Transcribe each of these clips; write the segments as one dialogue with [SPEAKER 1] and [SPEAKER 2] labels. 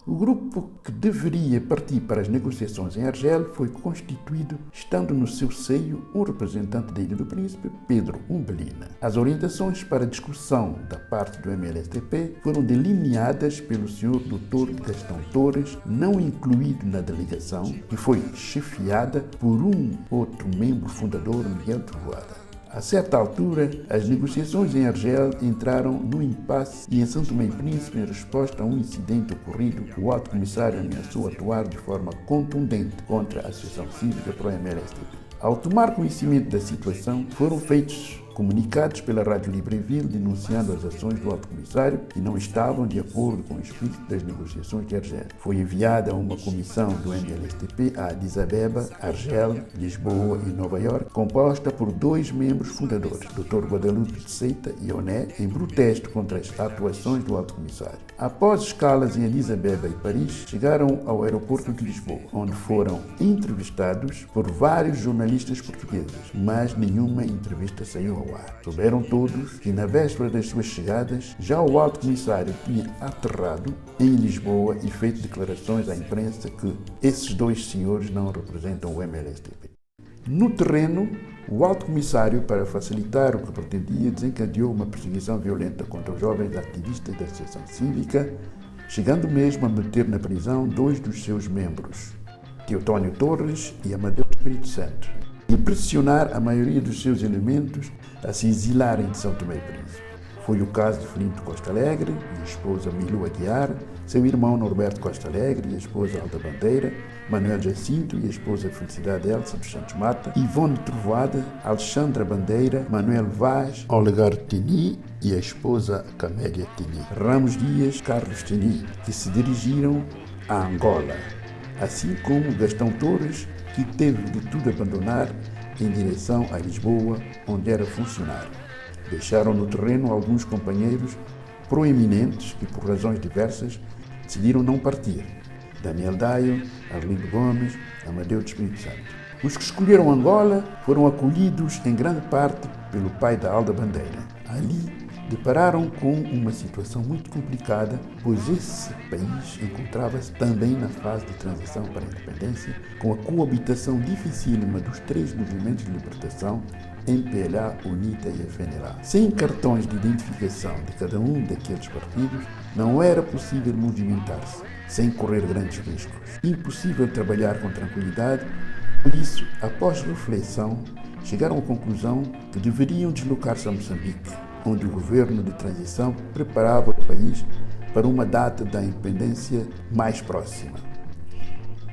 [SPEAKER 1] O grupo que deveria partir para as negociações em Argel foi constituído, estando no seu seio um representante da Ilha do Príncipe, Pedro Umbelina. As orientações para a discussão da parte do MLSTP foram delineadas pelo Sr. Dr. Gastão Torres, não incluído na delegação, que foi chefiada por um outro membro fundador, Miguel Trovoada. A certa altura, as negociações em Argel entraram no impasse e em São Tomé e Príncipe, em resposta a um incidente ocorrido, o alto comissário ameaçou atuar de forma contundente contra a Associação Cívica Pro-MLSTP. Ao tomar conhecimento da situação, foram feitos comunicados pela Rádio Libreville denunciando as ações do alto comissário que não estavam de acordo com o espírito das negociações de Argel. Foi enviada uma comissão do MLSTP a Addis Abeba, Argel, Lisboa e Nova Iorque, composta por 2 membros fundadores, Dr. Guadalupe de Seita e Oné, em protesto contra as atuações do alto comissário. Após escalas em Addis Abeba e Paris, chegaram ao aeroporto de Lisboa, onde foram entrevistados por vários jornalistas portugueses, mas nenhuma entrevista saiu ao ar. Souberam todos que, na véspera das suas chegadas, já o alto comissário tinha aterrado em Lisboa e feito declarações à imprensa que esses 2 senhores não representam o MLSTP. No terreno, o alto comissário, para facilitar o que pretendia, desencadeou uma perseguição violenta contra os jovens ativistas da Associação Cívica, chegando mesmo a meter na prisão 2 dos seus membros, Teotónio Torres e Amadeu Espírito Santo, e pressionar a maioria dos seus elementos a se exilarem de São Tomé e Príncipe. Foi o caso de Filinto Costa Alegre e a esposa Milu Aguiar, seu irmão Norberto Costa Alegre e a esposa Alda Bandeira, Manuel Jacinto e a esposa Felicidade Elsa dos Santos Mata, Ivone Trovoada, Alexandra Bandeira, Manuel Vaz, Olegar Tini e a esposa Camélia Tini, Ramos Dias, Carlos Tini, que se dirigiram a Angola, assim como Gastão Torres, que teve de tudo abandonar em direção a Lisboa, onde era funcionário. Deixaram no terreno alguns companheiros proeminentes que, por razões diversas, decidiram não partir. Daniel Daio, Arlindo Gomes, Amadeu de Espírito Santo. Os que escolheram Angola foram acolhidos em grande parte pelo pai da Alda Bandeira. Ali depararam com uma situação muito complicada, pois esse país encontrava-se também na fase de transição para a independência, com a coabitação dificílima dos 3 movimentos de libertação, MPLA, UNITA e FNLA. Sem cartões de identificação de cada um daqueles partidos, não era possível movimentar-se, sem correr grandes riscos. Impossível trabalhar com tranquilidade, por isso, após reflexão, chegaram à conclusão que deveriam deslocar-se a Moçambique, onde o governo de transição preparava o país para uma data da independência mais próxima.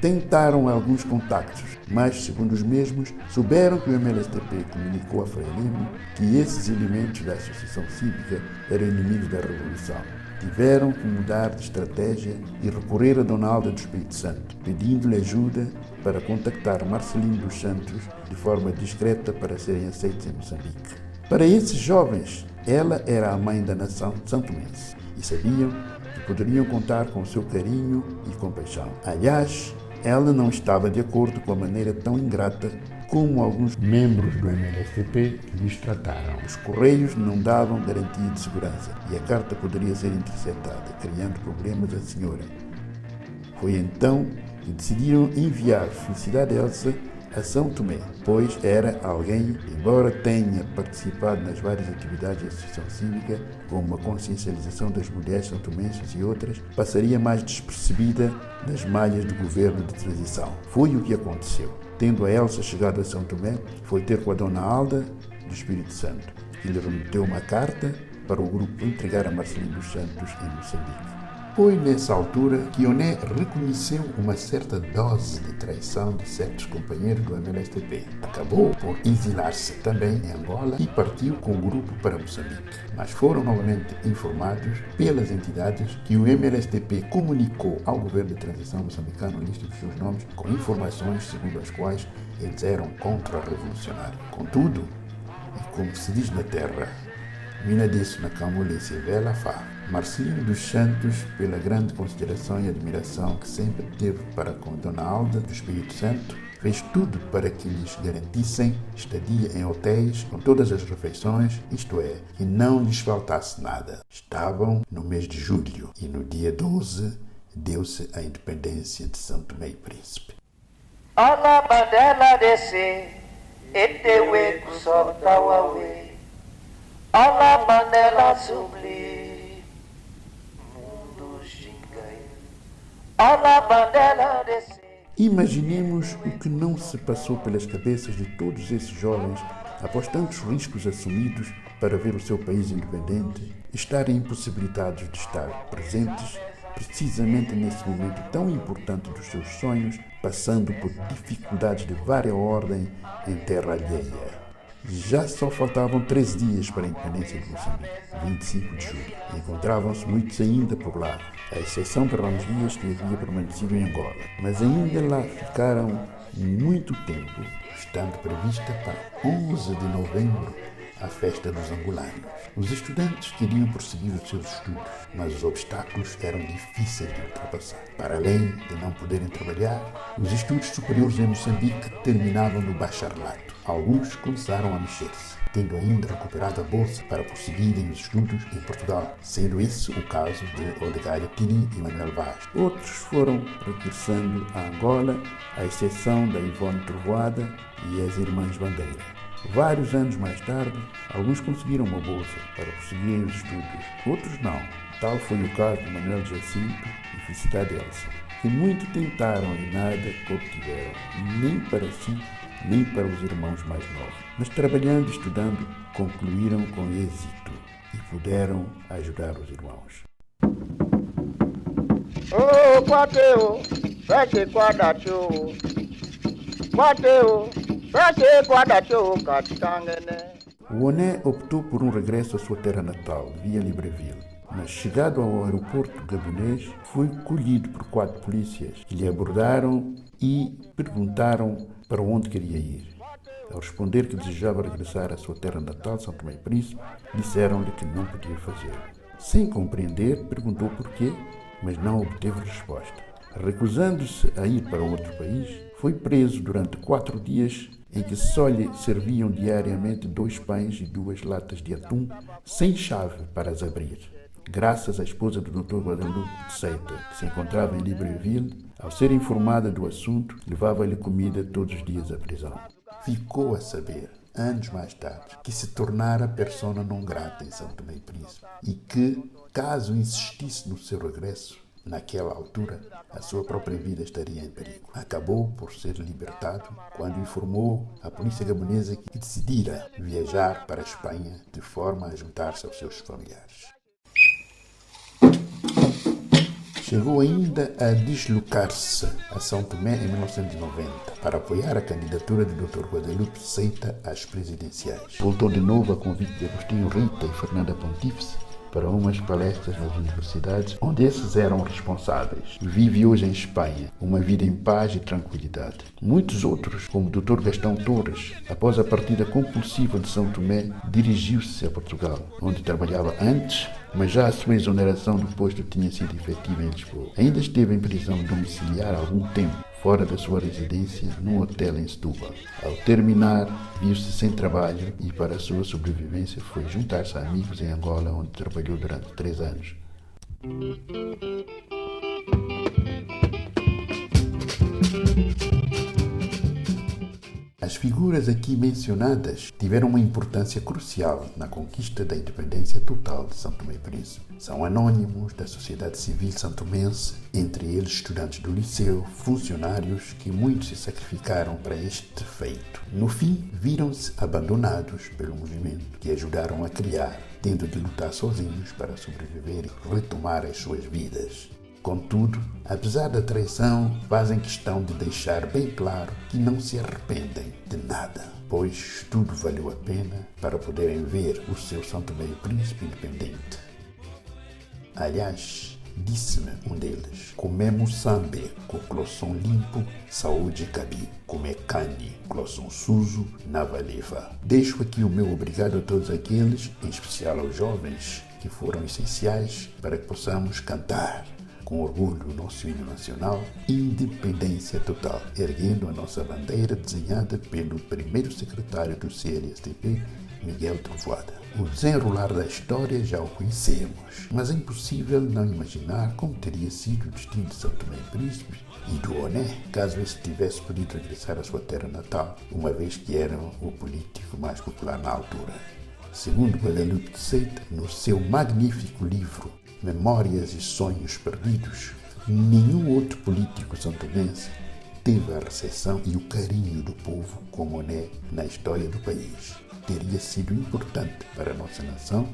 [SPEAKER 1] Tentaram alguns contactos, mas, segundo os mesmos, souberam que o MLSTP comunicou a Frelimo que esses elementos da Associação Cívica eram inimigos da Revolução. Tiveram que mudar de estratégia e recorrer a Dona Alda do Espírito Santo, pedindo-lhe ajuda para contactar Marcelino dos Santos de forma discreta para serem aceitos em Moçambique. Para esses jovens, ela era a mãe da nação santomense e sabiam que poderiam contar com o seu carinho e compaixão. Aliás, ela não estava de acordo com a maneira tão ingrata como alguns membros do MLSTP lhes trataram. Os correios não davam garantia de segurança e a carta poderia ser interceptada, criando problemas à senhora. Foi então que decidiram enviar Felicidade Elsa a São Tomé, pois era alguém, embora tenha participado nas várias atividades da Associação Cívica, como a consciencialização das mulheres santomenses e outras, passaria mais despercebida nas malhas do governo de transição. Foi o que aconteceu. Tendo a Elsa chegado a São Tomé, foi ter com a Dona Alda do Espírito Santo, que lhe remeteu uma carta para o grupo entregar a Marcelino dos Santos em Moçambique. Foi nessa altura que Oné reconheceu uma certa dose de traição de certos companheiros do MLSTP. Acabou por exilar-se também em Angola e partiu com o grupo para Moçambique. Mas foram novamente informados pelas entidades que o MLSTP comunicou ao governo de transição moçambicano a lista dos seus nomes com informações segundo as quais eles eram contra-revolucionários. Contudo, e como se diz na terra, mina disso na camulência vela fá. Marcelino dos Santos, pela grande consideração e admiração que sempre teve para com Dona Alda do Espírito Santo, fez tudo para que lhes garantissem estadia em hotéis com todas as refeições, isto é, que não lhes faltasse nada. Estavam no mês de julho e no dia 12 deu-se a independência de São Tomé e Príncipe.
[SPEAKER 2] Olha a bandela descer, etewe kusota wawe. Olha a bandela subir, mundo xingai. Olha a bandela descer.
[SPEAKER 1] Imaginemos o que não se passou pelas cabeças de todos esses jovens após tantos riscos assumidos para ver o seu país independente, estarem impossibilitados de estar presentes precisamente nesse momento tão importante dos seus sonhos, passando por dificuldades de várias ordem em terra alheia. Já só faltavam 13 dias para a independência de Moçambique, 25 de julho. Encontravam-se muitos ainda por lá, à exceção de Ramos Dias, que havia permanecido em Angola. Mas ainda lá ficaram muito tempo, estando prevista para 11 de novembro a festa dos angolanos. Os estudantes queriam prosseguir os seus estudos, mas os obstáculos eram difíceis de ultrapassar. Para além de não poderem trabalhar, os estudos superiores em Moçambique terminavam no bacharelato. Alguns começaram a mexer-se, tendo ainda recuperado a bolsa para prosseguirem os estudos em Portugal, sendo esse o caso de Olegário Tini e Manuel Vaz. Outros foram regressando a Angola, à exceção da Ivone Trovoada e as Irmãs Bandeira. Vários anos mais tarde, alguns conseguiram uma bolsa para prosseguirem os estudos, outros não. Tal foi o caso de Manuel Jacinto e Felicidade Elsa, que muito tentaram e nada obtiveram, nem para si, nem para os irmãos mais novos. Mas trabalhando e estudando, concluíram com êxito e puderam ajudar os irmãos.
[SPEAKER 2] Oh, quateu, sete quadateu, quateu, sete quadateu, catangene.
[SPEAKER 1] O Oné optou por um regresso à sua terra natal, via Libreville. Mas, chegado ao aeroporto gabonês, foi colhido por 4 polícias que lhe abordaram e perguntaram para onde queria ir. Ao responder que desejava regressar à sua terra natal, São Tomé e Príncipe, disseram-lhe que não podia fazer. Sem compreender, perguntou porquê, mas não obteve resposta. Recusando-se a ir para outro país, foi preso durante 4 dias em que só lhe serviam diariamente 2 pães e 2 latas de atum, sem chave para as abrir. Graças à esposa do Dr. Guadalupe de Seita, que se encontrava em Libreville, ao ser informada do assunto, levava-lhe comida todos os dias à prisão. Ficou a saber, anos mais tarde, que se tornara persona non grata em São Tomé e Príncipe e que, caso insistisse no seu regresso, naquela altura, a sua própria vida estaria em perigo. Acabou por ser libertado quando informou a polícia gabonesa que decidira viajar para a Espanha de forma a juntar-se aos seus familiares. Chegou ainda a deslocar-se a São Tomé em 1990 para apoiar a candidatura de Dr. Guadalupe Seita às presidenciais. Voltou de novo a convite de Agostinho Rita e Fernanda Pontífice para umas palestras nas universidades, onde esses eram responsáveis. Vive hoje em Espanha uma vida em paz e tranquilidade. Muitos outros, como o Dr. Gastão Torres, após a partida compulsiva de São Tomé, dirigiu-se a Portugal, onde trabalhava antes, mas já a sua exoneração do posto tinha sido efetiva em Lisboa. Ainda esteve em prisão domiciliar há algum tempo, fora da sua residência, num hotel em Setúbal. Ao terminar, viu-se sem trabalho e, para a sua sobrevivência, foi juntar-se a amigos em Angola, onde trabalhou durante 3 anos. As figuras aqui mencionadas tiveram uma importância crucial na conquista da independência total de São Tomé e Príncipe. São anônimos da sociedade civil santomense, entre eles estudantes do liceu, funcionários que muitos se sacrificaram para este feito. No fim, viram-se abandonados pelo movimento que ajudaram a criar, tendo de lutar sozinhos para sobreviver e retomar as suas vidas. Contudo, apesar da traição, fazem questão de deixar bem claro que não se arrependem de nada, pois tudo valeu a pena para poderem ver o seu São Tomé e Príncipe independente. Aliás, Disse-me um deles: comemos sambe, com cloção limpo, saúde cabi. Comer carne, cloção sujo, nava leva. Deixo aqui o meu obrigado a todos aqueles, em especial aos jovens, que foram essenciais para que possamos cantar com orgulho o nosso hino nacional, independência total, erguendo a nossa bandeira desenhada pelo primeiro secretário do CLSTP, Miguel Trovoada. O desenrolar da história já o conhecemos, mas é impossível não imaginar como teria sido o destino de São Tomé e Príncipe e do Oné, caso esse tivesse podido regressar à sua terra natal, uma vez que era o político mais popular na altura. Segundo Guadalupe de Seita, no seu magnífico livro Memórias e Sonhos Perdidos, nenhum outro político santomense teve a recepção e o carinho do povo como Oné na história do país. Teria sido importante para a nossa nação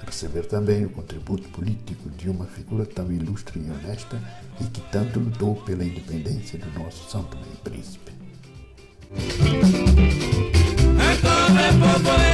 [SPEAKER 1] receber também o contributo político de uma figura tão ilustre e honesta e que tanto lutou pela independência do nosso São Tomé e Príncipe.
[SPEAKER 3] Povo,